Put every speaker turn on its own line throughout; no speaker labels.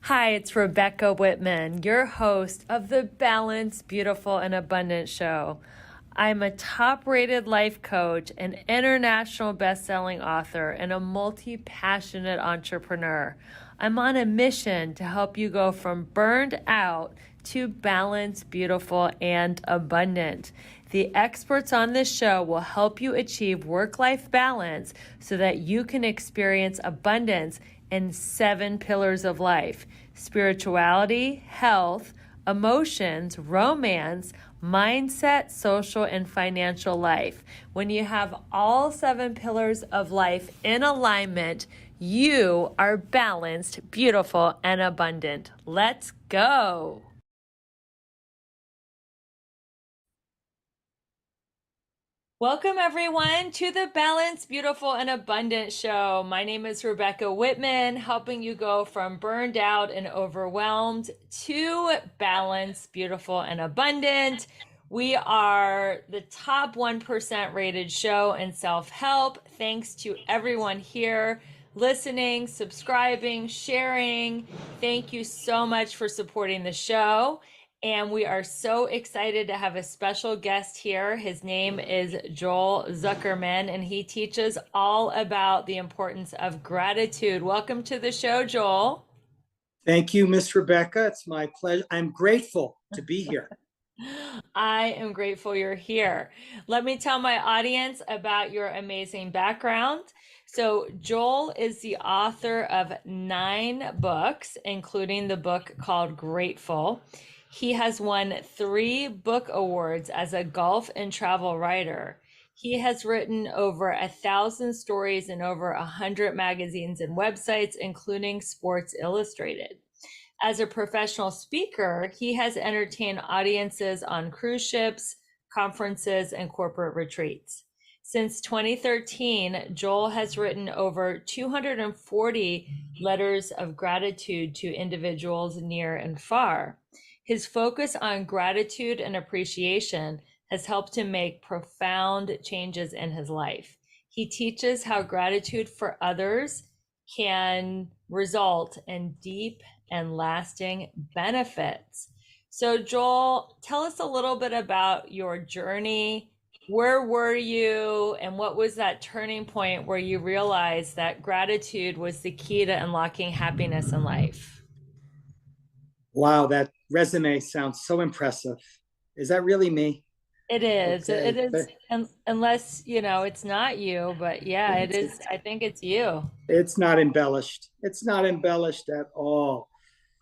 Hi, it's Rebecca Whitman, your host of the Balanced, Beautiful, and Abundant Show. I'm a top rated life coach, an international best-selling author, and a multi-passionate entrepreneur. I'm on a mission to help you go from burned out to balanced, beautiful, and abundant. The experts on this show will help you achieve work-life balance so that you can experience abundance in 7 pillars of life: spirituality, health, emotions, romance, mindset, social, and financial life. When you have all 7 pillars of life in alignment, you are balanced, beautiful, and abundant. Let's go. Welcome, everyone, to the Balanced, Beautiful, and Abundant Show. My name is Rebecca Whitman, helping you go from burned out and overwhelmed to balanced, beautiful, and abundant. We are the top 1% rated show in self-help. Thanks to everyone here listening, subscribing, sharing. Thank you so much for supporting the show. And we are so excited to have a special guest here. His name is Joel Zuckerman, and he teaches all about the importance of gratitude. Welcome to the show, Joel.
Thank you, Miss Rebecca. It's my pleasure. I'm grateful to be here.
I am grateful you're here. Let me tell my audience about your amazing background. So, Joel is the author of 9 books, including the book called Grateful. He has won 3 book awards as a golf and travel writer. He has written over 1,000 stories in over 100 magazines and websites, including Sports Illustrated. As a professional speaker, he has entertained audiences on cruise ships, conferences, and corporate retreats. Since 2013, Joel has written over 240 letters of gratitude to individuals near and far. His focus on gratitude and appreciation has helped him make profound changes in his life. He teaches how gratitude for others can result in deep and lasting benefits. So, Joel, tell us a little bit about your journey. Where were you, and what was that turning point where you realized that gratitude was the key to unlocking happiness in life?
Wow, that resume sounds so impressive. Is that really me?
It is. It
Okay.
is, unless, it's not you, but yeah, it is. I think it's you.
It's not embellished. It's not embellished at all.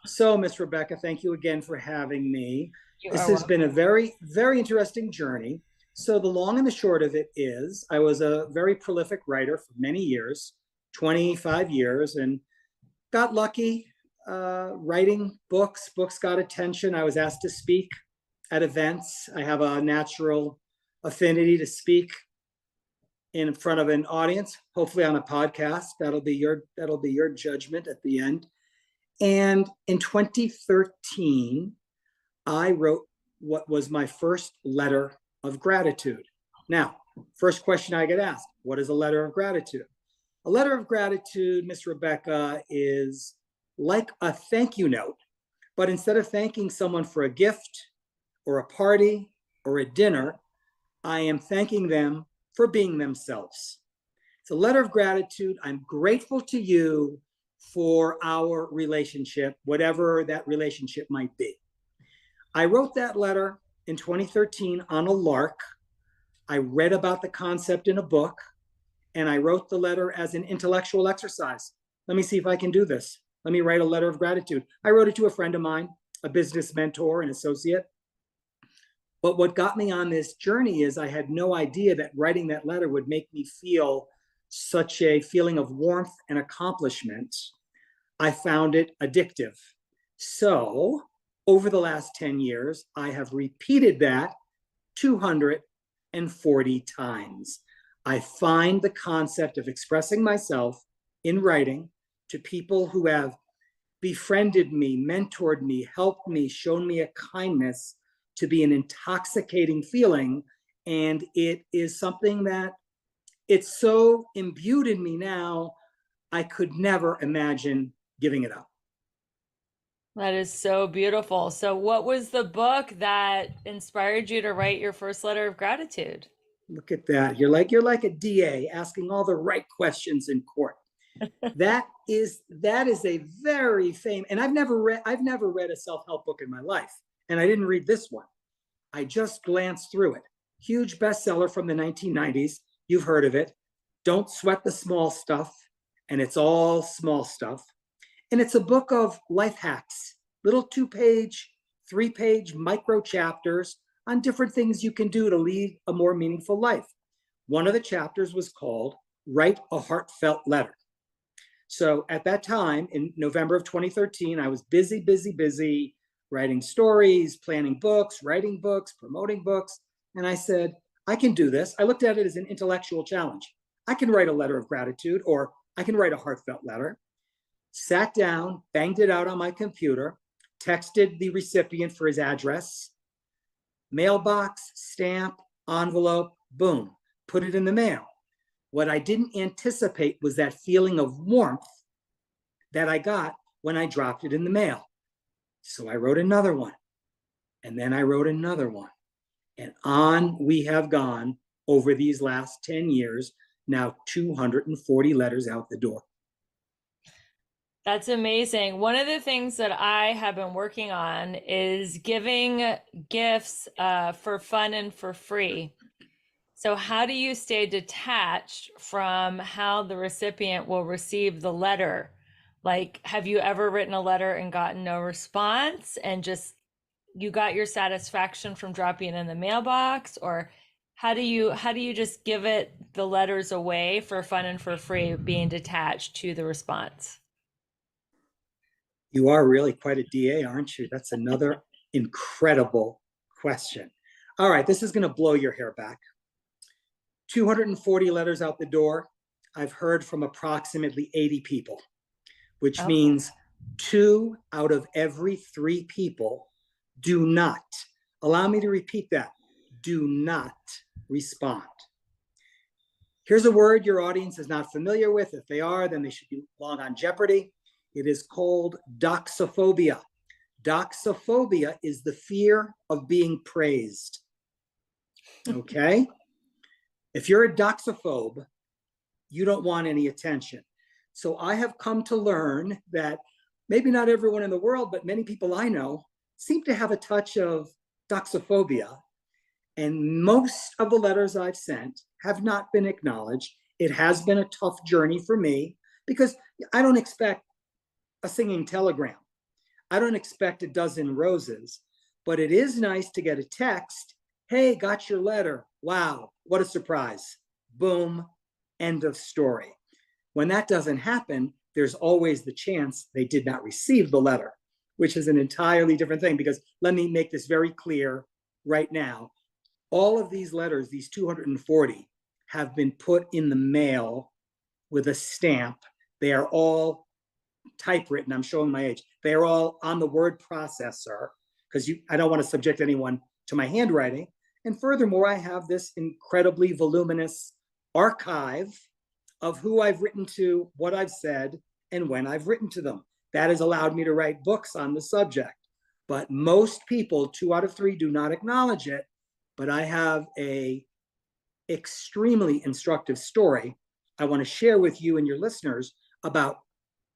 So, Miss Rebecca, thank you again for having me.
You
This
are
has been a
welcome.
very, very interesting journey. So, the long and the short of it is, I was a very prolific writer for many years, 25 years, and got lucky writing books. Books got attention. I was asked to speak at events. I have a natural affinity to speak in front of an audience, hopefully on a podcast. That'll be your judgment at the end. And in 2013, I wrote what was my first letter of gratitude. Now, first question I get asked, what is a letter of gratitude? A letter of gratitude, Miss Rebecca, is like a thank you note, but instead of thanking someone for a gift or a party or a dinner, I am thanking them for being themselves. It's a letter of gratitude. I'm grateful to you for our relationship, whatever that relationship might be. I wrote that letter in 2013 on a lark. I read about the concept in a book, and I wrote the letter as an intellectual exercise. Let me see if I can do this. Let me write a letter of gratitude. I wrote it to a friend of mine, a business mentor and associate. But what got me on this journey is I had no idea that writing that letter would make me feel such a feeling of warmth and accomplishment. I found it addictive. So over the last 10 years, I have repeated that 240 times. I find the concept of expressing myself in writing to people who have befriended me, mentored me, helped me, shown me a kindness to be an intoxicating feeling. And it is something that it's so imbued in me now, I could never imagine giving it up.
That is so beautiful. So, what was the book that inspired you to write your first letter of gratitude?
Look at that. You're like a DA asking all the right questions in court. That is a very famous, and I've never read a self-help book in my life. And I didn't read this one. I just glanced through it. Huge bestseller from the 1990s. You've heard of it. Don't Sweat the Small Stuff. And it's all small stuff. And it's a book of life hacks, little 2-page, 3-page micro chapters on different things you can do to lead a more meaningful life. One of the chapters was called Write a Heartfelt Letter. So at that time, in November of 2013, I was busy, busy, busy writing stories, planning books, writing books, promoting books. And I said, I can do this. I looked at it as an intellectual challenge. I can write a letter of gratitude, or I can write a heartfelt letter. Sat down, banged it out on my computer, texted the recipient for his address, mailbox, stamp, envelope, boom, put it in the mail. What I didn't anticipate was that feeling of warmth that I got when I dropped it in the mail. So I wrote another one, and then I wrote another one. And on we have gone over these last 10 years, now 240 letters out the door.
That's amazing. One of the things that I have been working on is giving gifts for fun and for free. So, how do you stay detached from how the recipient will receive the letter? Like, have you ever written a letter and gotten no response and just you got your satisfaction from dropping it in the mailbox? Or how do you just give it the letters away for fun and for free, being detached to the response?
You are really quite a DA, aren't you? That's another incredible question. All right, this is going to blow your hair back. 240 letters out the door. I've heard from approximately 80 people, which
Oh,
means 2 out of every 3 people do not, allow me to repeat that, do not respond. Here's a word your audience is not familiar with. If they are, then they should belong on Jeopardy. It is called doxophobia. Doxophobia is the fear of being praised. Okay? If you're a doxophobe, you don't want any attention. So I have come to learn that maybe not everyone in the world, but many people I know seem to have a touch of doxophobia. And most of the letters I've sent have not been acknowledged. It has been a tough journey for me because I don't expect a singing telegram. I don't expect a dozen roses, but it is nice to get a text. Hey, got your letter. Wow, what a surprise. Boom, end of story. When that doesn't happen, there's always the chance they did not receive the letter, which is an entirely different thing. Because let me make this very clear right now. All of these letters, these 240, have been put in the mail with a stamp. They are all typewritten. I'm showing my age. They are all on the word processor because I don't want to subject anyone to my handwriting. And furthermore, I have this incredibly voluminous archive of who I've written to, what I've said, and when I've written to them. That has allowed me to write books on the subject. But most people, 2 out of 3, do not acknowledge it. But I have a extremely instructive story I want to share with you and your listeners about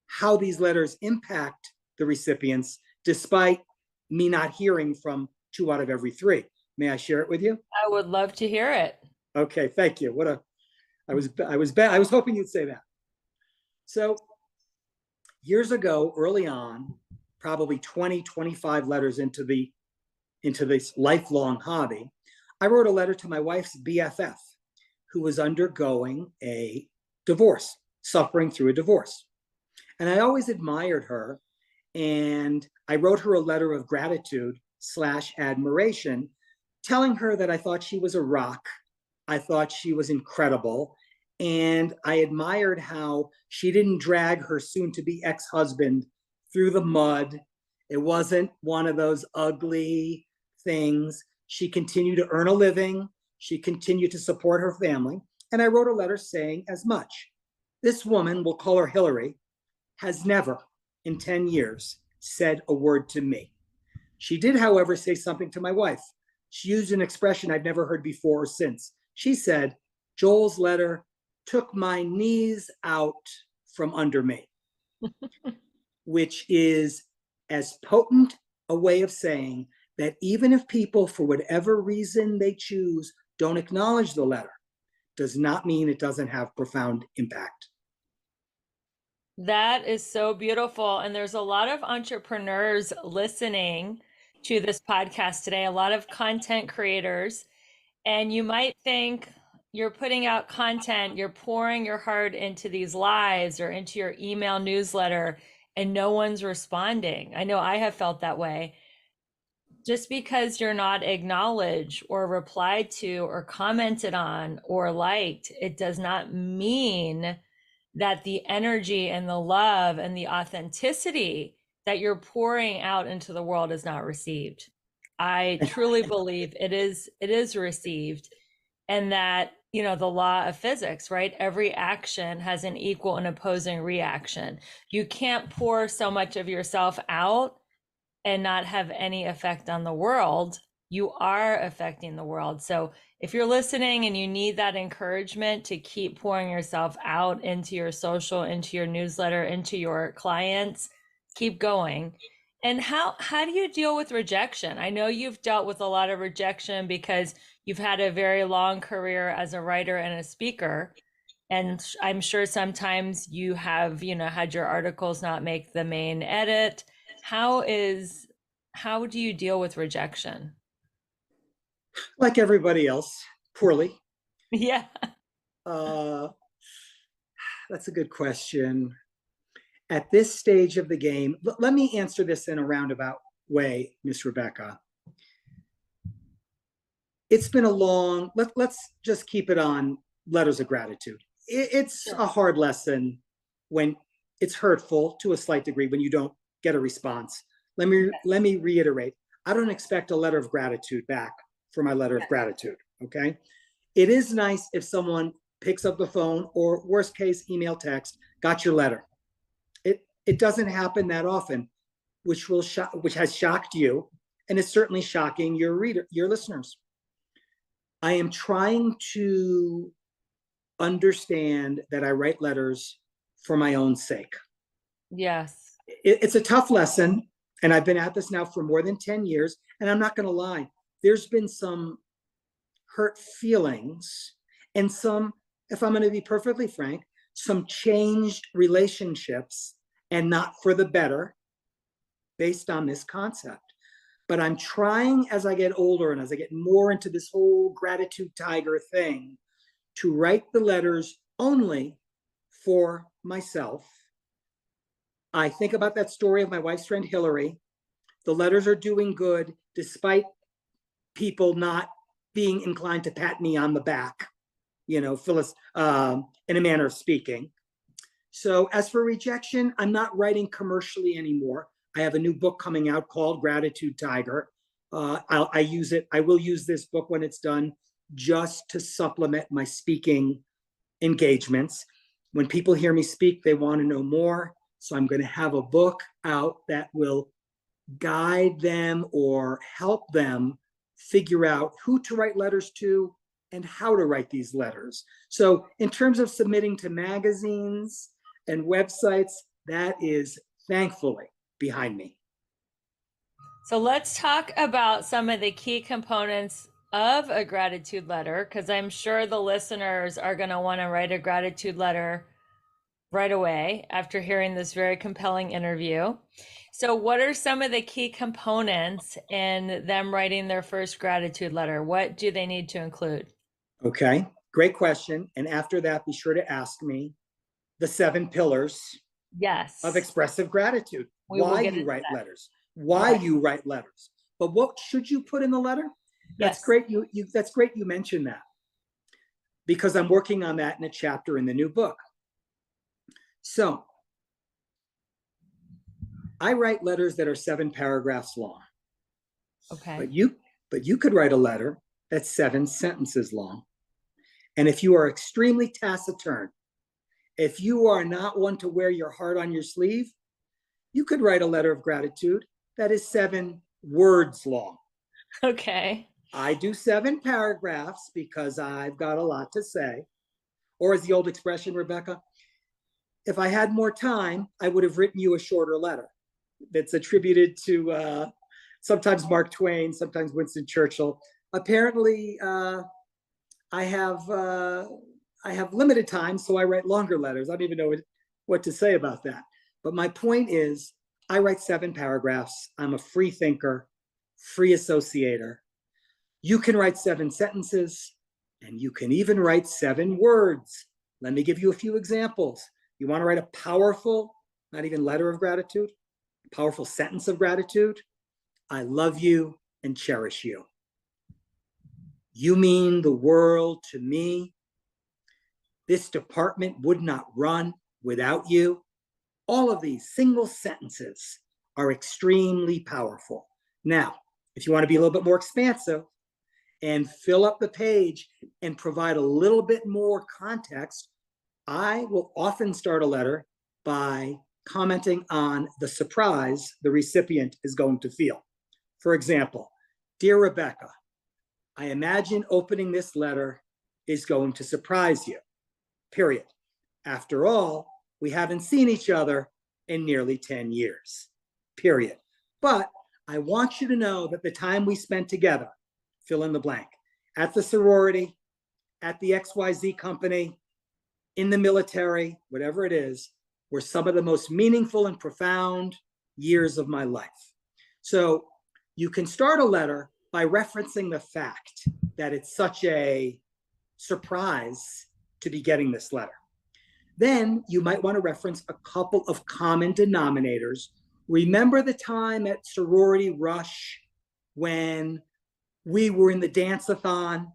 how these letters impact the recipients, despite me not hearing from 2 out of every 3. May I share it with you?
I would love to hear it.
Okay, thank you. I was hoping you'd say that. So years ago, early on, probably 20, 25 letters into this lifelong hobby, I wrote a letter to my wife's BFF, who was undergoing a divorce, suffering through a divorce. And I always admired her. And I wrote her a letter of gratitude / admiration, telling her that I thought she was a rock. I thought she was incredible. And I admired how she didn't drag her soon to be ex-husband through the mud. It wasn't one of those ugly things. She continued to earn a living. She continued to support her family. And I wrote a letter saying as much. This woman, we'll call her Hillary, has never in 10 years said a word to me. She did, however, say something to my wife. She used an expression I've never heard before or since. She said, Joel's letter took my knees out from under me, which is as potent a way of saying that even if people, for whatever reason they choose, don't acknowledge the letter, does not mean it doesn't have profound impact.
That is so beautiful. And there's a lot of entrepreneurs listening to this podcast today, a lot of content creators. And you might think you're putting out content, you're pouring your heart into these lives or into your email newsletter, and no one's responding. I know I have felt that way. Just because you're not acknowledged or replied to or commented on or liked, it does not mean that the energy and the love and the authenticity that you're pouring out into the world is not received. I truly believe it is received, and that, the law of physics, right? Every action has an equal and opposing reaction. You can't pour so much of yourself out and not have any effect on the world. You are affecting the world. So if you're listening and you need that encouragement to keep pouring yourself out into your social, into your newsletter, into your clients, keep going. And how do you deal with rejection? I know you've dealt with a lot of rejection because you've had a very long career as a writer and a speaker. And I'm sure sometimes you have, had your articles not make the main edit. How do you deal with rejection?
Like everybody else, poorly.
Yeah.
Uh, that's a good question. At this stage of the game, let me answer this in a roundabout way, Miss Rebecca. It's been a long, let's just keep it on letters of gratitude. It's
Sure.
a hard lesson when it's hurtful to a slight degree when you don't get a response. Let me reiterate. I don't expect a letter of gratitude back for my letter of gratitude. Okay. It is nice if someone picks up the phone or worst case, email, text, got your letter. It doesn't happen that often, which has shocked you, and it's certainly shocking your listeners. I am trying to understand that I write letters for my own sake.
Yes.
It's a tough lesson, and I've been at this now for more than 10 years, and I'm not going to lie. There's been some hurt feelings and some, if I'm going to be perfectly frank, some changed relationships, and not for the better, based on this concept. But I'm trying, as I get older and as I get more into this whole gratitude tiger thing, to write the letters only for myself. I think about that story of my wife's friend Hillary. The letters are doing good despite people not being inclined to pat me on the back, Phyllis, in a manner of speaking. So as for rejection, I'm not writing commercially anymore. I have a new book coming out called Gratitude Tiger. I will use this book when it's done just to supplement my speaking engagements. When people hear me speak, they want to know more. So I'm going to have a book out that will guide them or help them figure out who to write letters to and how to write these letters. So in terms of submitting to magazines and websites, that is thankfully behind me.
So let's talk about some of the key components of a gratitude letter, because I'm sure the listeners are going to want to write a gratitude letter right away after hearing this very compelling interview. So, what are some of the key components in them writing their first gratitude letter? What do they need to include?
Okay, great question. And after that, be sure to ask me the 7 pillars of
Yes,
expressive gratitude.
we will
Why
get
you
into
write
that.
letters, why
Right.
you write letters. But what should you put in the letter? That's
Yes.
great. That's great you mentioned that, because I'm working on that in a chapter in the new book. So I write letters that are 7 paragraphs long.
Okay.
But you could write a letter that's 7 sentences long. And if you are extremely taciturn, if you are not one to wear your heart on your sleeve, You could write a letter of gratitude that is 7 words long.
Okay.
I do 7 paragraphs because I've got a lot to say. Or as the old expression, Rebecca, if I had more time, I would have written you a shorter letter. That's attributed to sometimes Mark Twain, sometimes Winston Churchill. Apparently, I have limited time, so I write longer letters. I don't even know what to say about that. But my point is, I write 7 paragraphs. I'm a free thinker, free associator. You can write 7 sentences, and you can even write 7 words. Let me give you a few examples. You want to write a powerful, not even letter of gratitude, a powerful sentence of gratitude? I love you and cherish you. You mean the world to me. This department would not run without you. All of these single sentences are extremely powerful. Now, if you want to be a little bit more expansive and fill up the page and provide a little bit more context, I will often start a letter by commenting on the surprise the recipient is going to feel. For example, dear Rebecca, I imagine opening this letter is going to surprise you, period. After all, we haven't seen each other in nearly 10 years, period. But I want you to know that the time we spent together, fill in the blank, at the sorority, at the XYZ company, in the military, whatever it is, were some of the most meaningful and profound years of my life. So you can start a letter by referencing the fact that it's such a surprise to be getting this letter. Then you might want to reference a couple of common denominators. Remember the time at Sorority Rush when we were in the dance-a-thon?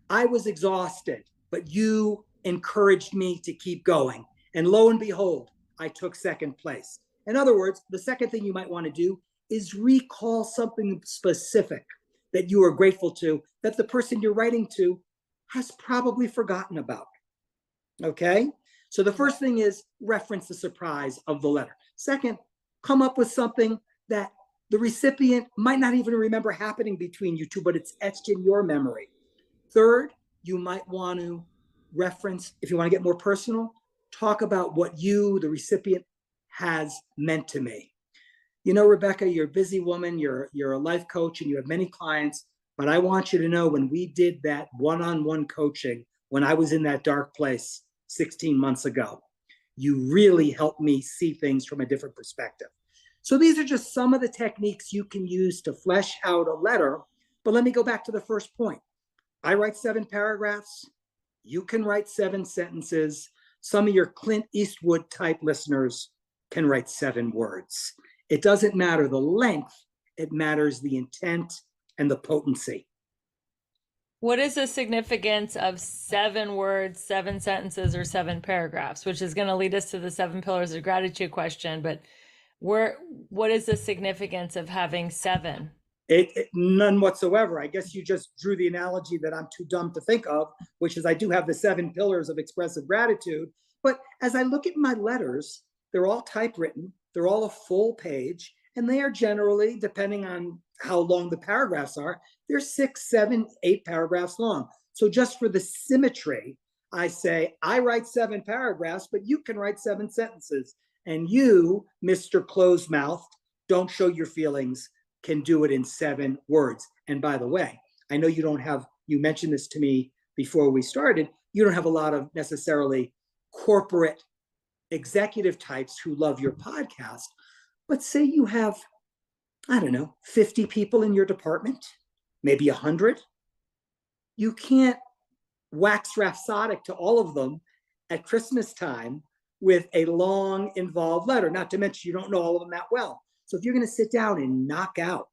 I was exhausted, but you encouraged me to keep going. And lo and behold, I took second place. In other words, the second thing you might want to do is recall something specific that you are grateful to, that the person you're writing to has probably forgotten about. Okay? So the first thing is reference the surprise of the letter. Second, come up with something that the recipient might not even remember happening between you two, but it's etched in your memory. Third, you might want to reference, if you want to get more personal, talk about what you, the recipient, has meant to me. You know, Rebecca, you're a busy woman, you're a life coach, and you have many clients, but I want you to know when we did that one-on-one coaching, when I was in that dark place 16 months ago, you really helped me see things from a different perspective. So these are just some of the techniques you can use to flesh out a letter. But let me go back to the first point. I write 7 paragraphs. You can write 7 sentences. Some of your Clint Eastwood type listeners can write 7 words. It doesn't matter the length, it matters the intent and the potency.
What is the significance of 7 words, 7 sentences, or 7 paragraphs, which is going to lead us to the 7 pillars of gratitude question? But what is the significance of having 7?
None whatsoever. I guess you just drew the analogy that I'm too dumb to think of, which is I do have the 7 pillars of expressive gratitude. But as I look at my letters, they're all typewritten, they're all a full page, and they are generally, depending on how long the paragraphs are, they're 6, 7, 8 paragraphs long. So just for the symmetry, I say, I write 7 paragraphs, but you can write 7 sentences. And you, Mr. Closed-mouthed, don't show your feelings, can do it in 7 words. And by the way, I know you mentioned this to me before we started, you don't have a lot of necessarily corporate executive types who love your podcast, but say you have, I don't know, 50 people in your department, maybe 100. You can't wax rhapsodic to all of them at Christmas time with a long, involved letter, not to mention you don't know all of them that well. So if you're going to sit down and knock out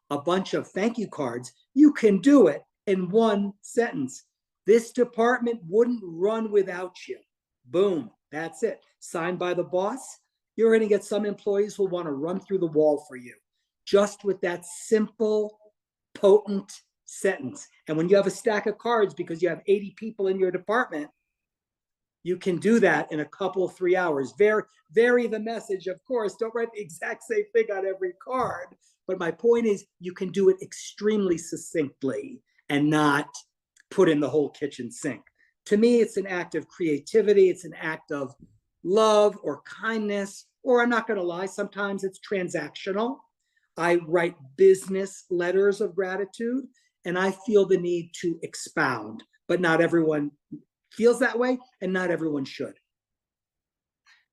a bunch of thank you cards, you can do it in 1 sentence. This department wouldn't run without you. Boom, that's it. Signed by the boss. You're going to get some employees who will want to run through the wall for you, just with that simple, potent sentence. And when you have a stack of cards because you have 80 people in your department, You can do that in a couple, 3 hours. Vary the message, of course. Don't write the exact same thing on every card. But my point is, you can do it extremely succinctly and not put in the whole kitchen sink. To me, it's an act of creativity. It's an act of love or kindness, or I'm not going to lie, sometimes it's transactional. I write business letters of gratitude, and I feel the need to expound, but not everyone feels that way, and not everyone should.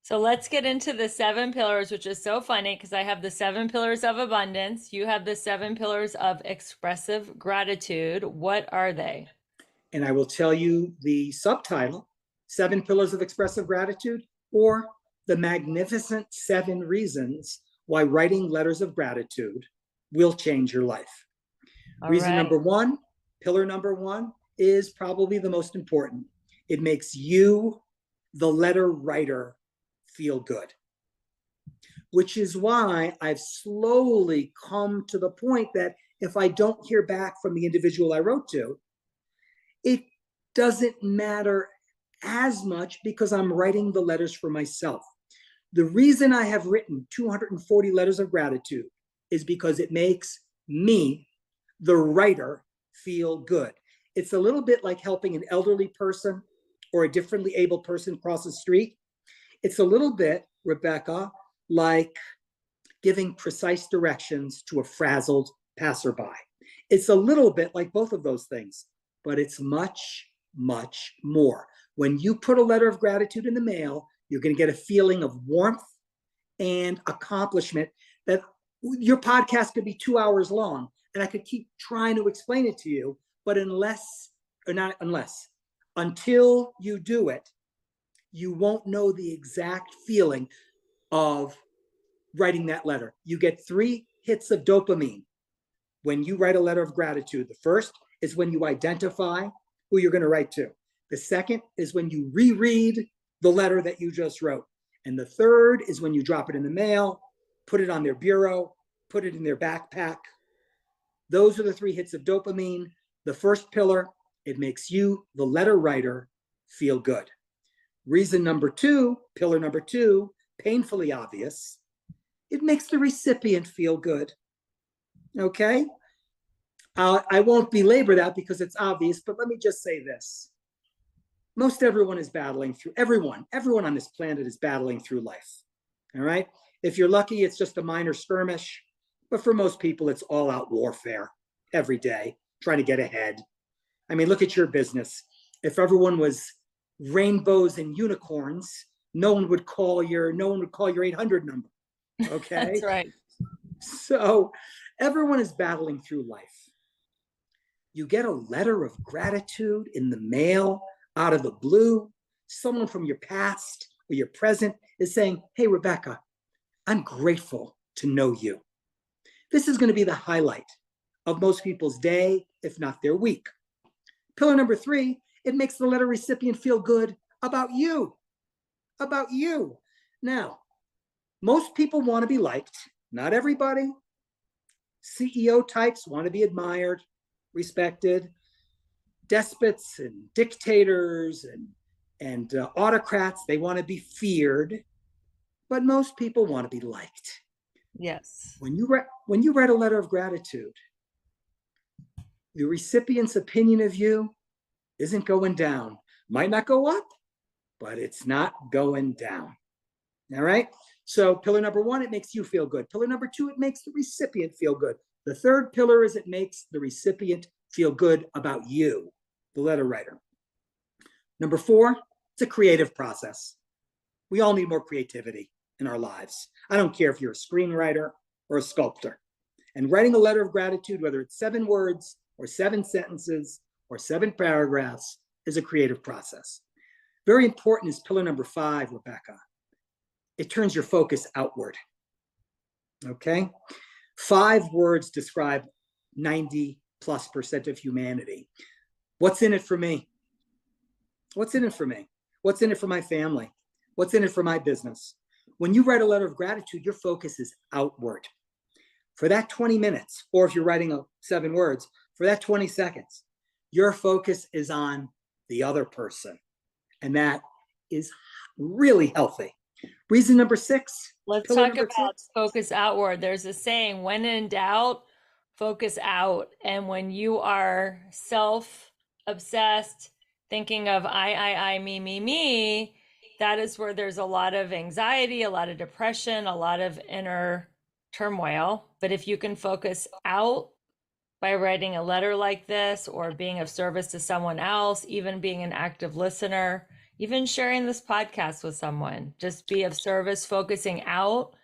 So let's get into the 7 pillars, which is so funny because I have the 7 pillars of abundance. You have the 7 pillars of expressive gratitude. What are they?
And I will tell you the subtitle, 7 Pillars of Expressive Gratitude, or The Magnificent 7 Reasons Why Writing Letters of Gratitude Will Change Your Life.
All
Reason
right.
number one, pillar number one, is probably the most important. It makes you, the letter writer, feel good. Which is why I've slowly come to the point that if I don't hear back from the individual I wrote to, it doesn't matter as much because I'm writing the letters for myself. The reason I have written 240 letters of gratitude is because it makes me, the writer, feel good. It's a little bit like helping an elderly person or a differently able person cross the street. It's a little bit, Rebecca, like giving precise directions to a frazzled passerby. It's a little bit like both of those things, but it's much, much more. When you put a letter of gratitude in the mail, you're going to get a feeling of warmth and accomplishment that your podcast could be 2 hours long, and I could keep trying to explain it to you, but until you do it, you won't know the exact feeling of writing that letter. You get 3 hits of dopamine when you write a letter of gratitude. The first is when you identify who you're going to write to. The second is when you reread the letter that you just wrote. And the third is when you drop it in the mail, put it on their bureau, put it in their backpack. Those are the 3 hits of dopamine. The first pillar, it makes you, the letter writer, feel good. Reason number 2, pillar number 2, painfully obvious, it makes the recipient feel good. Okay? I won't belabor that because it's obvious, but let me just say this. Most everyone is battling through, everyone on this planet is battling through life. All right? If you're lucky, it's just a minor skirmish, but for most people, it's all out warfare every day, trying to get ahead. I mean, look at your business. If everyone was rainbows and unicorns, no one would call your 800 number. Okay?
That's right.
So everyone is battling through life. You get a letter of gratitude in the mail out of the blue. Someone from your past or your present is saying, hey, Rebecca, I'm grateful to know you. This is going to be the highlight of most people's day, if not their week. Pillar number 3, it makes the letter recipient feel good about you. About you. Now, most people want to be liked. Not everybody. CEO types want to be admired, respected. Despots and dictators and autocrats, they want to be feared. But most people want to be liked.
Yes.
When you write a letter of gratitude, the recipient's opinion of you isn't going down. Might not go up, but it's not going down. All right? So pillar number 1, it makes you feel good. Pillar number 2, it makes the recipient feel good. The third pillar is it makes the recipient feel good about you, the letter writer. Number 4, it's a creative process. We all need more creativity in our lives. I don't care if you're a screenwriter or a sculptor. And writing a letter of gratitude, whether it's 7 words or 7 sentences or 7 paragraphs, is a creative process. Very important is pillar number 5, Rebecca. It turns your focus outward. Okay? 5 words describe 90+% of humanity. What's in it for me? What's in it for me? What's in it for my family? What's in it for my business? When you write a letter of gratitude, your focus is outward. For that 20 minutes, or if you're writing 7 words, for that 20 seconds, your focus is on the other person. And that is really healthy. Reason number 6,
Let's
pillar
talk
number
about
6.
focus outward. There's a saying, when in doubt, focus out. And when you are self obsessed, thinking of I, me, that is where there's a lot of anxiety, a lot of depression, a lot of inner turmoil. But if you can focus out by writing a letter like this, or being of service to someone else, even being an active listener, even sharing this podcast with someone, just be of service, focusing out,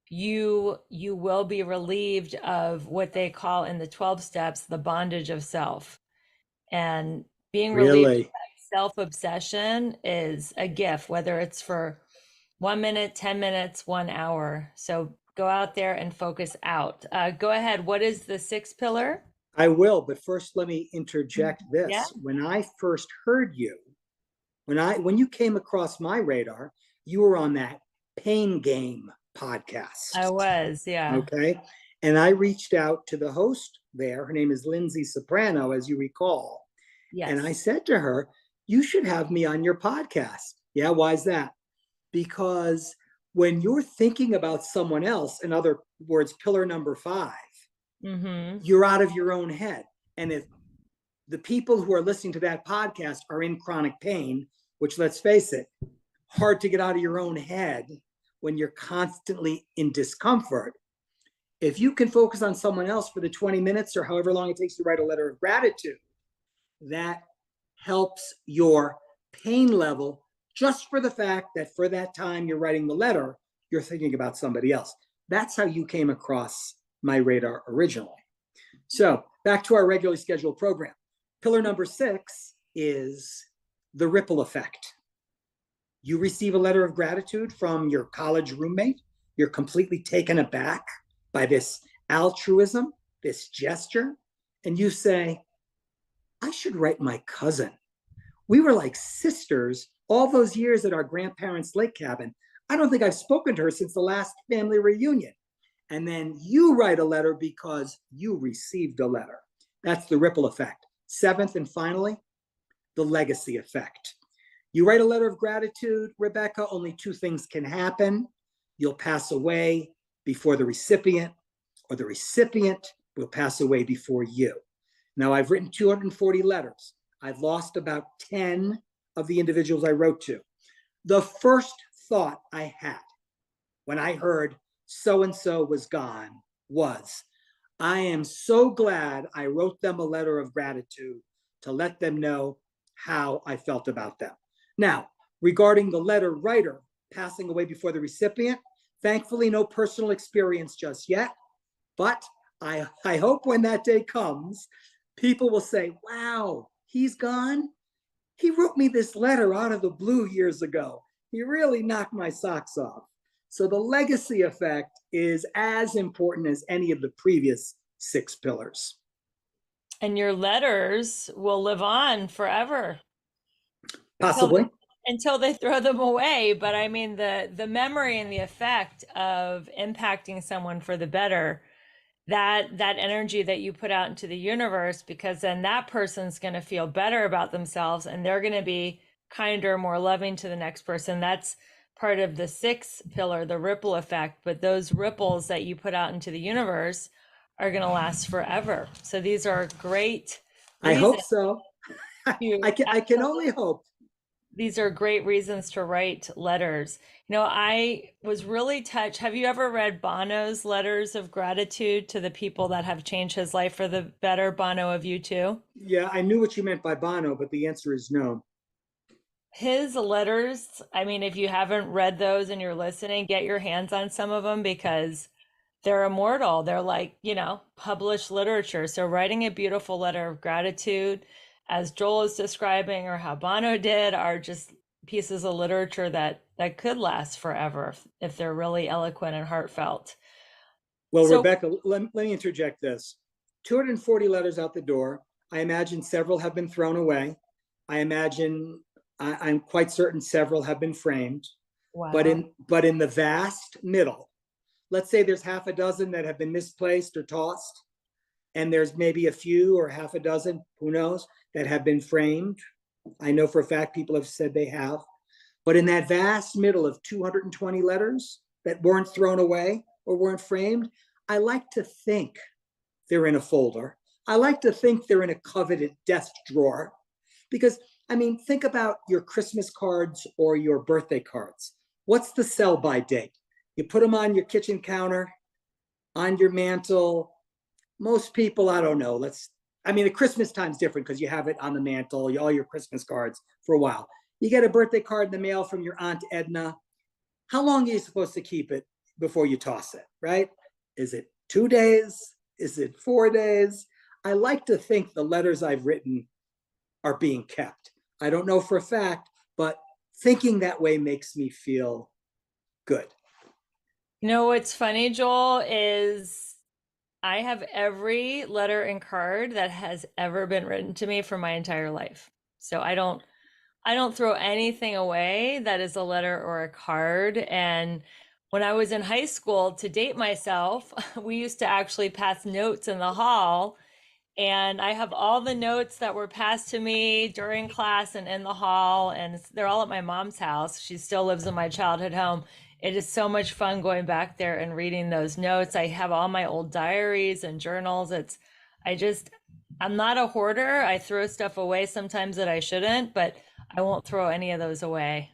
you will be relieved of what they call in the 12 steps the bondage of self. And being relieved of
Really?
that self obsession is a gift, whether it's for 1 minute, 10 minutes, 1 hour. So go out there and focus out. Go ahead. What is the sixth pillar?
I will, but first let me interject
Yeah,
this. When I first heard you, when you came across my radar, you were on that Pain Game podcast.
I was. Yeah.
Okay. And I reached out to the host there. Her name is Lindsay Soprano, as you recall. And I
Yes.
said to her, you should have me on your podcast. Yeah. Why is that? Because when you're thinking about someone else, in other words, pillar number 5,
Mm-hmm.
you're out of your own head. And if the people who are listening to that podcast are in chronic pain, which, let's face it, hard to get out of your own head when you're constantly in discomfort. If you can focus on someone else for the 20 minutes or however long it takes to write a letter of gratitude, that helps your pain level, just for the fact that for that time you're writing the letter, you're thinking about somebody else. That's how you came across my radar originally. So back to our regularly scheduled program. Pillar number 6 is the ripple effect. You receive a letter of gratitude from your college roommate. You're completely taken aback by this altruism, this gesture, and you say, I should write my cousin. We were like sisters all those years at our grandparents' lake cabin. I don't think I've spoken to her since the last family reunion. And then you write a letter because you received a letter. That's the ripple effect. 7th and finally, the legacy effect. You write a letter of gratitude, Rebecca, only 2 things can happen. You'll pass away before the recipient, or the recipient will pass away before you. Now, I've written 240 letters. I've lost about 10 of the individuals I wrote to. The first thought I had when I heard so-and-so was gone was, I am so glad I wrote them a letter of gratitude to let them know how I felt about them. Now, regarding the letter writer passing away before the recipient, thankfully no personal experience just yet, but I hope when that day comes, people will say, wow, he's gone? He wrote me this letter out of the blue years ago. He really knocked my socks off. So the legacy effect is as important as any of the previous 6 pillars.
And your letters will live on forever until
Possibly.
until they throw them away. But I mean, the memory and the effect of impacting someone for the better, that energy that you put out into the universe, because then that person's going to feel better about themselves and they're going to be kinder, more loving to the next person. That's part of the 6th pillar, the ripple effect. But those ripples that you put out into the universe are going to last forever. So these are great
I hope
reasons
so.
to
I can only hope.
these are great reasons to write letters. I was really touched. Have you ever read Bono's letters of gratitude to the people that have changed his life for the better? Bono of U2.
Yeah, I knew what you meant by Bono, but the answer is no.
His letters, I mean, if you haven't read those and you're listening, get your hands on some of them because they're immortal. They're like, published literature. So writing a beautiful letter of gratitude, as Joel is describing, or how Bono did, are just pieces of literature that could last forever if they're really eloquent and heartfelt.
Well,
So,
Rebecca, let me interject this. 240 letters out the door. I imagine several have been thrown away. I imagine, I'm quite certain several have been framed. But
wow.
in the vast middle, let's say there's half a dozen that have been misplaced or tossed, and there's maybe a few or half a dozen, who knows, that have been framed. I know for a fact people have said they have. But in that vast middle of 220 letters that weren't thrown away or weren't framed, I like to think they're in a folder. I like to think they're in a coveted desk drawer. Because, I mean, think about your Christmas cards or your birthday cards. What's the sell by date? You put them on your kitchen counter, on your mantle. Most people, I don't know, the Christmas time's different because you have it on the mantle, all your Christmas cards for a while. You get a birthday card in the mail from your Aunt Edna. How long are you supposed to keep it before you toss it, right? Is it 2 days? Is it 4 days? I like to think the letters I've written are being kept. I don't know for a fact, but thinking that way makes me feel good.
You know what's funny, Joel, is I have every letter and card that has ever been written to me for my entire life. So I don't throw anything away that is a letter or a card. And when I was in high school, to date myself, we used to actually pass notes in the hall, and I have all the notes that were passed to me during class and in the hall, and they're all at my mom's house. She still lives in my childhood home. It is so much fun going back there and reading those notes. I have all my old diaries and journals. I just, I'm not a hoarder. I throw stuff away sometimes that I shouldn't, but I won't throw any of those away.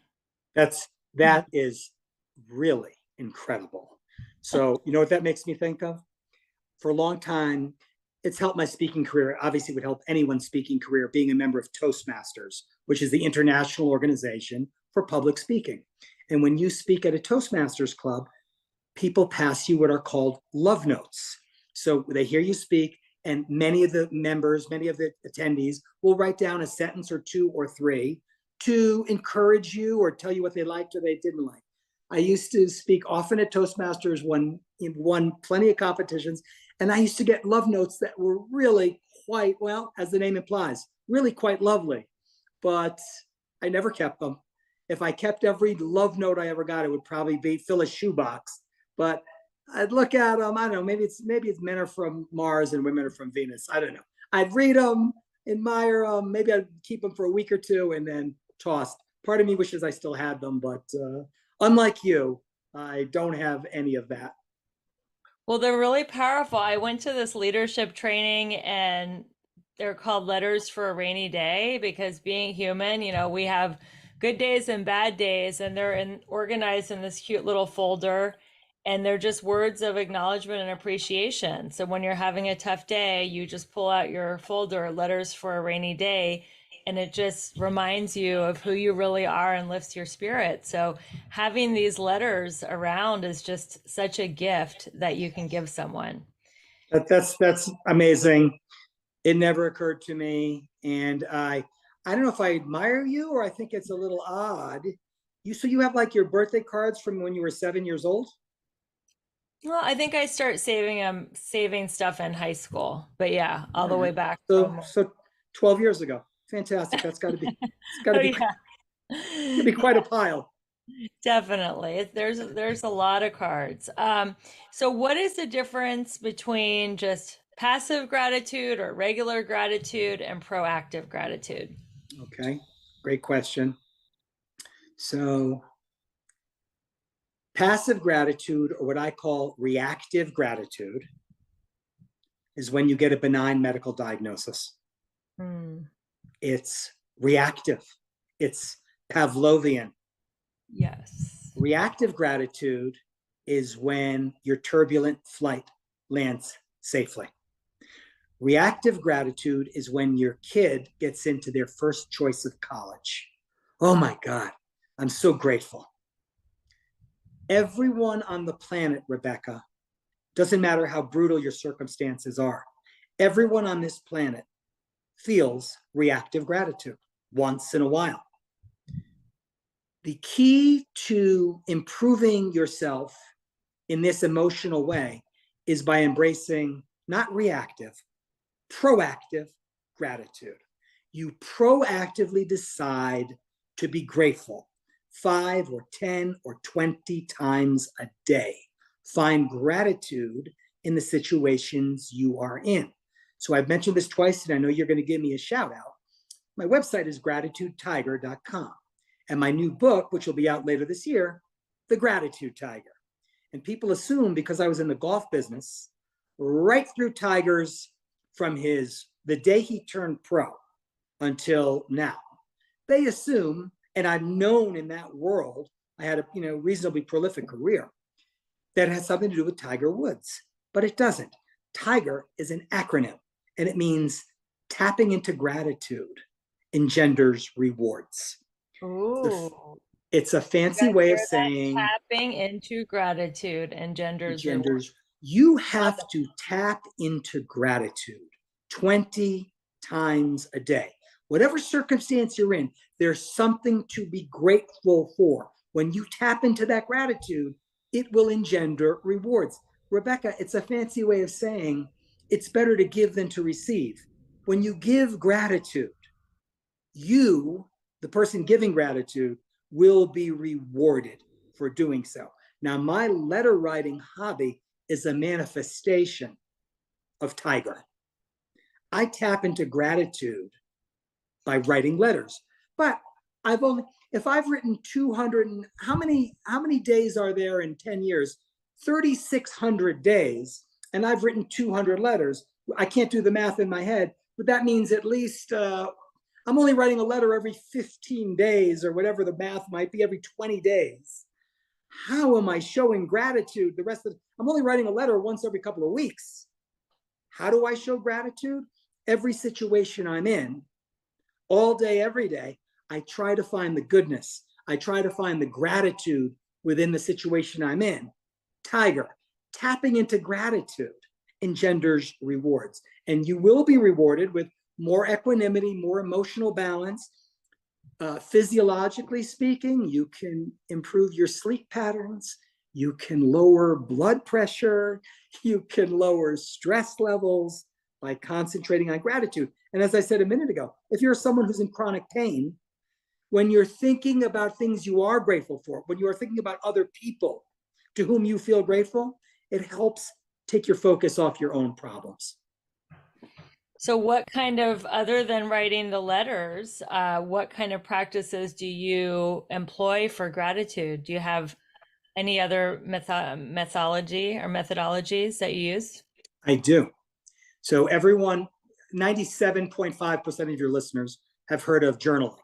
That is really incredible. So, you know what that makes me think of? For a long time, it's helped my speaking career. Obviously, it would help anyone's speaking career being a member of Toastmasters, which is the international organization for public speaking. And when you speak at a Toastmasters club, people pass you what are called love notes. So they hear you speak, and many of the members, many of the attendees will write down a sentence or two or three to encourage you or tell you what they liked or they didn't like. I used to speak often at Toastmasters, won plenty of competitions, and I used to get love notes that were really quite, well, as the name implies, really quite lovely. But I never kept them. If I kept every love note I ever got, it would probably fill a shoebox. But I'd look at them. I don't know. Maybe it's men are from Mars and women are from Venus. I don't know. I'd read them, admire them. Maybe I'd keep them for a week or two and then tossed. Part of me wishes I still had them, but unlike you, I don't have any of that.
Well, they're really powerful. I went to this leadership training, and they're called letters for a rainy day, because being human, we have good days and bad days, and organized in this cute little folder, and they're just words of acknowledgement and appreciation. So when you're having a tough day, you just pull out your folder, letters for a rainy day, and it just reminds you of who you really are and lifts your spirit. So having these letters around is just such a gift that you can give someone.
That's amazing. It never occurred to me, and I don't know if I admire you or I think it's a little odd. You have like your birthday cards from when you were 7 years old.
Well, I think I start saving stuff in high school, but yeah, all
All
the way
right.
back
So
from.
12 years ago. Fantastic. It's got to
Oh
be
yeah.
quite
Yeah,
a pile.
definitely. There's a lot of cards. So what is the difference between just passive gratitude or regular gratitude and proactive gratitude?
Okay. Great question. So passive gratitude, or what I call reactive gratitude, is when you get a benign medical diagnosis.
Hmm.
It's reactive. It's Pavlovian.
Yes.
Reactive gratitude is when your turbulent flight lands safely. Reactive gratitude is when your kid gets into their first choice of college. Oh my God, I'm so grateful. Everyone on the planet, Rebecca, doesn't matter how brutal your circumstances are, everyone on this planet feels reactive gratitude once in a while. The key to improving yourself in this emotional way is by embracing not reactive, proactive gratitude. You proactively decide to be grateful 5 or 10 or 20 times a day. Find gratitude in the situations you are in. So I've mentioned this twice, and I know you're going to give me a shout out. My website is gratitudetiger.com. And my new book, which will be out later this year, The Gratitude Tiger. And people assume because I was in the golf business, right through Tiger's from the day he turned pro until now, they assume, and I've known in that world, I had a reasonably prolific career that has something to do with Tiger Woods, but it doesn't. Tiger is an acronym, and it means tapping into gratitude engenders rewards.
Ooh,
It's a
you
fancy
guys
way of
hear that?
saying
Tapping into gratitude engenders reward.
engenders. You
Love
have
it.
to tap into gratitude 20 times a day. Whatever circumstance you're in, there's something to be grateful for. When you tap into that gratitude, it will engender rewards. Rebecca, it's a fancy way of saying it's better to give than to receive. When you give gratitude, you, the person giving gratitude, will be rewarded for doing so. Now, my letter writing hobby is a manifestation of Tiger. I tap into gratitude by writing letters. But if I've written 200, how many days are there in 10 years? 3,600 days, and I've written 200 letters. I can't do the math in my head, but that means at least I'm only writing a letter every 15 days or whatever the math might be, every 20 days. How am I showing gratitude the rest of I'm only writing a letter once every couple of weeks. How do I show gratitude? Every situation I'm in, all day, every day, I try to find the goodness. I try to find the gratitude within the situation I'm in. Tiger, tapping into gratitude engenders rewards. And you will be rewarded with more equanimity, more emotional balance. Physiologically speaking, you can improve your sleep patterns. You can lower blood pressure. You can lower stress levels by concentrating on gratitude. And as I said a minute ago, if you're someone who's in chronic pain, when you're thinking about things you are grateful for, when you are thinking about other people to whom you feel grateful, it helps take your focus off your own problems.
So, what kind of, other than writing the letters, what kind of practices do you employ for gratitude? Do you have any other methodology or methodologies that you use?
I do. So everyone, 97.5% of your listeners have heard of journaling,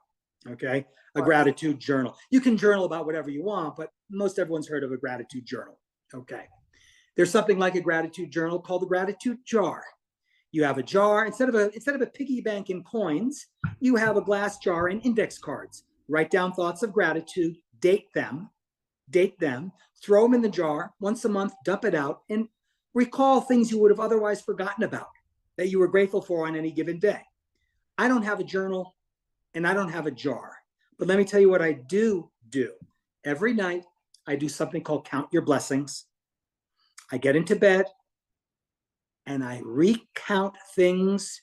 okay? A
Of course.
gratitude journal. You can journal about whatever you want, but most everyone's heard of a gratitude journal, okay? There's something like a gratitude journal called the gratitude jar. You have a jar, instead of a piggy bank in coins, you have a glass jar and index cards. Write down thoughts of gratitude, date them, throw them in the jar once a month, dump it out, and recall things you would have otherwise forgotten about that you were grateful for on any given day. I don't have a journal and I don't have a jar, but let me tell you what I do. Every night, I do something called Count Your Blessings. I get into bed and I recount things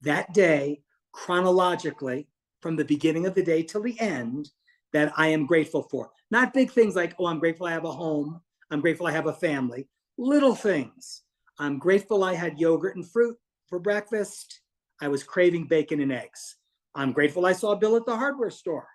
that day chronologically from the beginning of the day till the end that I am grateful for. Not big things like, oh, I'm grateful I have a home. I'm grateful I have a family. Little things. I'm grateful I had yogurt and fruit for breakfast. I was craving bacon and eggs. I'm grateful I saw Bill at the hardware store.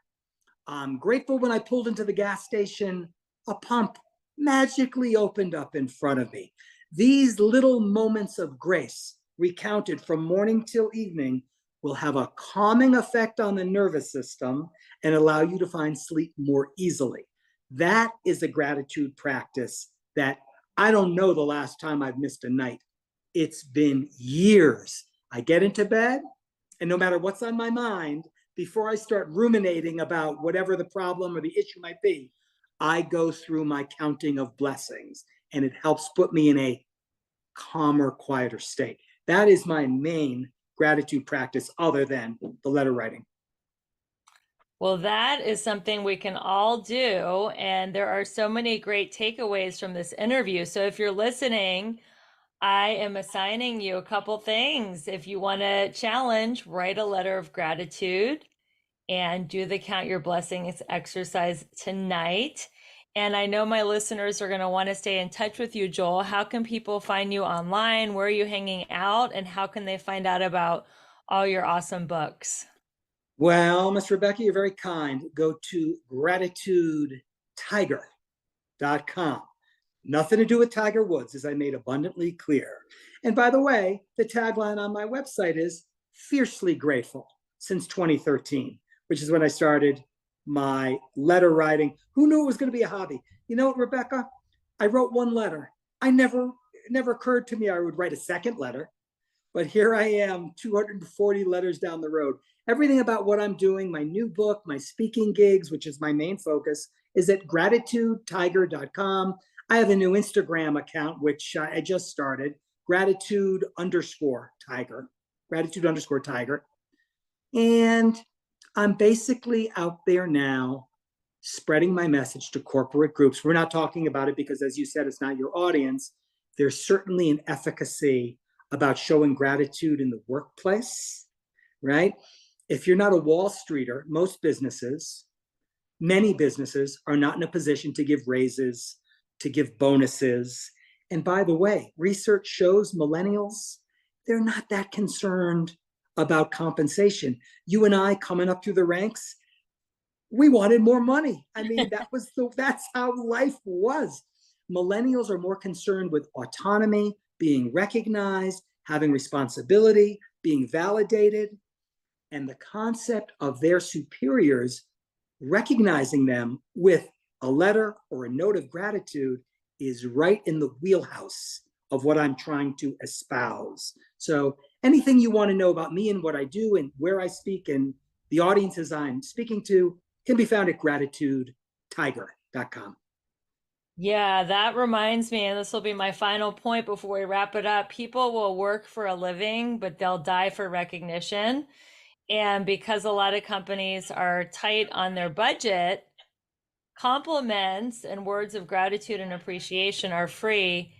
I'm grateful when I pulled into the gas station, a pump magically opened up in front of me. These little moments of grace, recounted from morning till evening, will have a calming effect on the nervous system and allow you to find sleep more easily. That is a gratitude practice that I don't know the last time I've missed a night. It's been years. I get into bed, and no matter what's on my mind, before I start ruminating about whatever the problem or the issue might be, I go through my counting of blessings, and it helps put me in a calmer, quieter state. That is my main gratitude practice, other than the letter writing.
Well, that is something we can all do. And there are so many great takeaways from this interview. So if you're listening, I am assigning you a couple things. If you want to challenge, write a letter of gratitude and do the Count Your Blessings exercise tonight. And I know my listeners are going to want to stay in touch with you, Joel. How can people find you online? Where are you hanging out? And how can they find out about all your awesome books?
Well, Miss Rebecca, you're very kind. Go to gratitudetiger.com. Nothing to do with Tiger Woods, as I made abundantly clear. And by the way, the tagline on my website is fiercely grateful since 2013, which is when I started my letter writing. Who knew it was going to be a hobby? You know what, Rebecca? I wrote one letter. It never occurred to me I would write a second letter. But here I am, 240 letters down the road. Everything about what I'm doing, my new book, my speaking gigs, which is my main focus, is at gratitudetiger.com. I have a new Instagram account, which I just started, gratitude underscore tiger, gratitude underscore tiger. And I'm basically out there now spreading my message to corporate groups. We're not talking about it because, as you said, it's not your audience. There's certainly an efficacy about showing gratitude in the workplace, right? If you're not a Wall Streeter, many businesses are not in a position to give raises, to give bonuses. And by the way, research shows millennials, they're not that concerned about compensation. You and I coming up through the ranks, we wanted more money. I mean, that's how life was. Millennials are more concerned with autonomy, being recognized, having responsibility, being validated, and the concept of their superiors recognizing them with a letter or a note of gratitude is right in the wheelhouse of what I'm trying to espouse. So anything you want to know about me and what I do and where I speak and the audiences I'm speaking to can be found at gratitudetiger.com.
Yeah, that reminds me, and this will be my final point before we wrap it up. People will work for a living, but they'll die for recognition. And because a lot of companies are tight on their budget, compliments and words of gratitude and appreciation are free,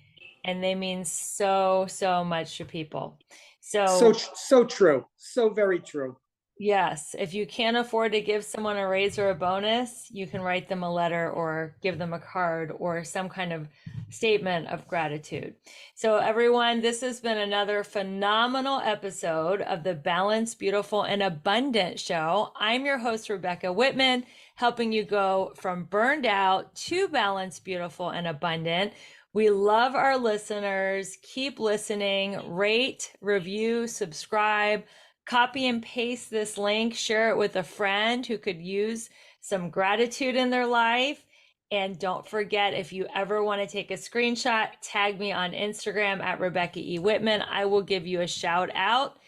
and they mean so, so much to people.
So,
So
so true. So very true.
yes, if you can't afford to give someone a raise or a bonus, you can write them a letter or give them a card or some kind of statement of gratitude. So, everyone, this has been another phenomenal episode of the Balanced, Beautiful, and Abundant Show. I'm your host, Rebecca Whitman, helping you go from burned out to balanced, beautiful, and abundant. We love our listeners. Keep listening, rate, review, subscribe. Copy and paste this link, share it with a friend who could use some gratitude in their life. And don't forget, if you ever want to take a screenshot, tag me on Instagram at Rebecca E. Whitman. I will give you a shout out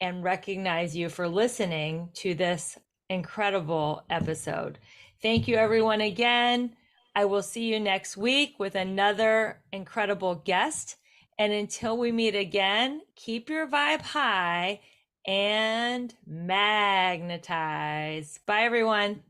and recognize you for listening to this incredible episode. Thank you, everyone, again. I will see you next week with another incredible guest. And until we meet again, keep your vibe high and magnetize. Bye, everyone.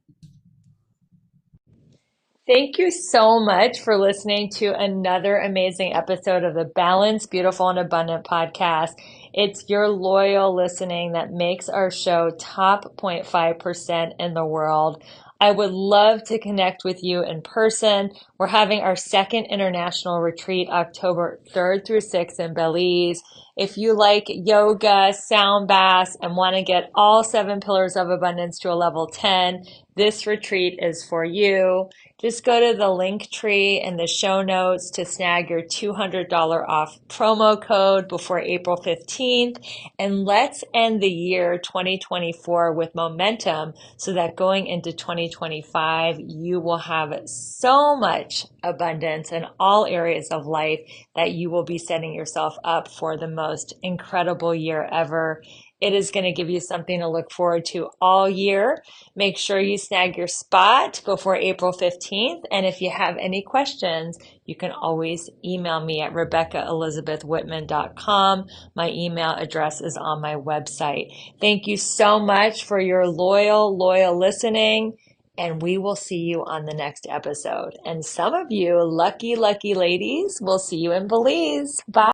Thank you so much for listening to another amazing episode of the Balanced, Beautiful, and Abundant podcast. It's your loyal listening that makes our show top 0.5% in the world. I would love to connect with you in person. We're having our second international retreat October 3rd through 6th in Belize. If you like yoga, sound baths, and want to get all 7 pillars of abundance to a level 10, this retreat is for you. Just go to the link tree in the show notes to snag your $200 off promo code before April 15th. And let's end the year 2024 with momentum so that going into 2025, you will have so much abundance in all areas of life that you will be setting yourself up for the most incredible year ever. It is going to give you something to look forward to all year. Make sure you snag your spot before April 15th. And if you have any questions, you can always email me at RebeccaElizabethWhitman.com. My email address is on my website. Thank you so much for your loyal listening. And we will see you on the next episode. And some of you lucky, lucky ladies will see you in Belize. Bye.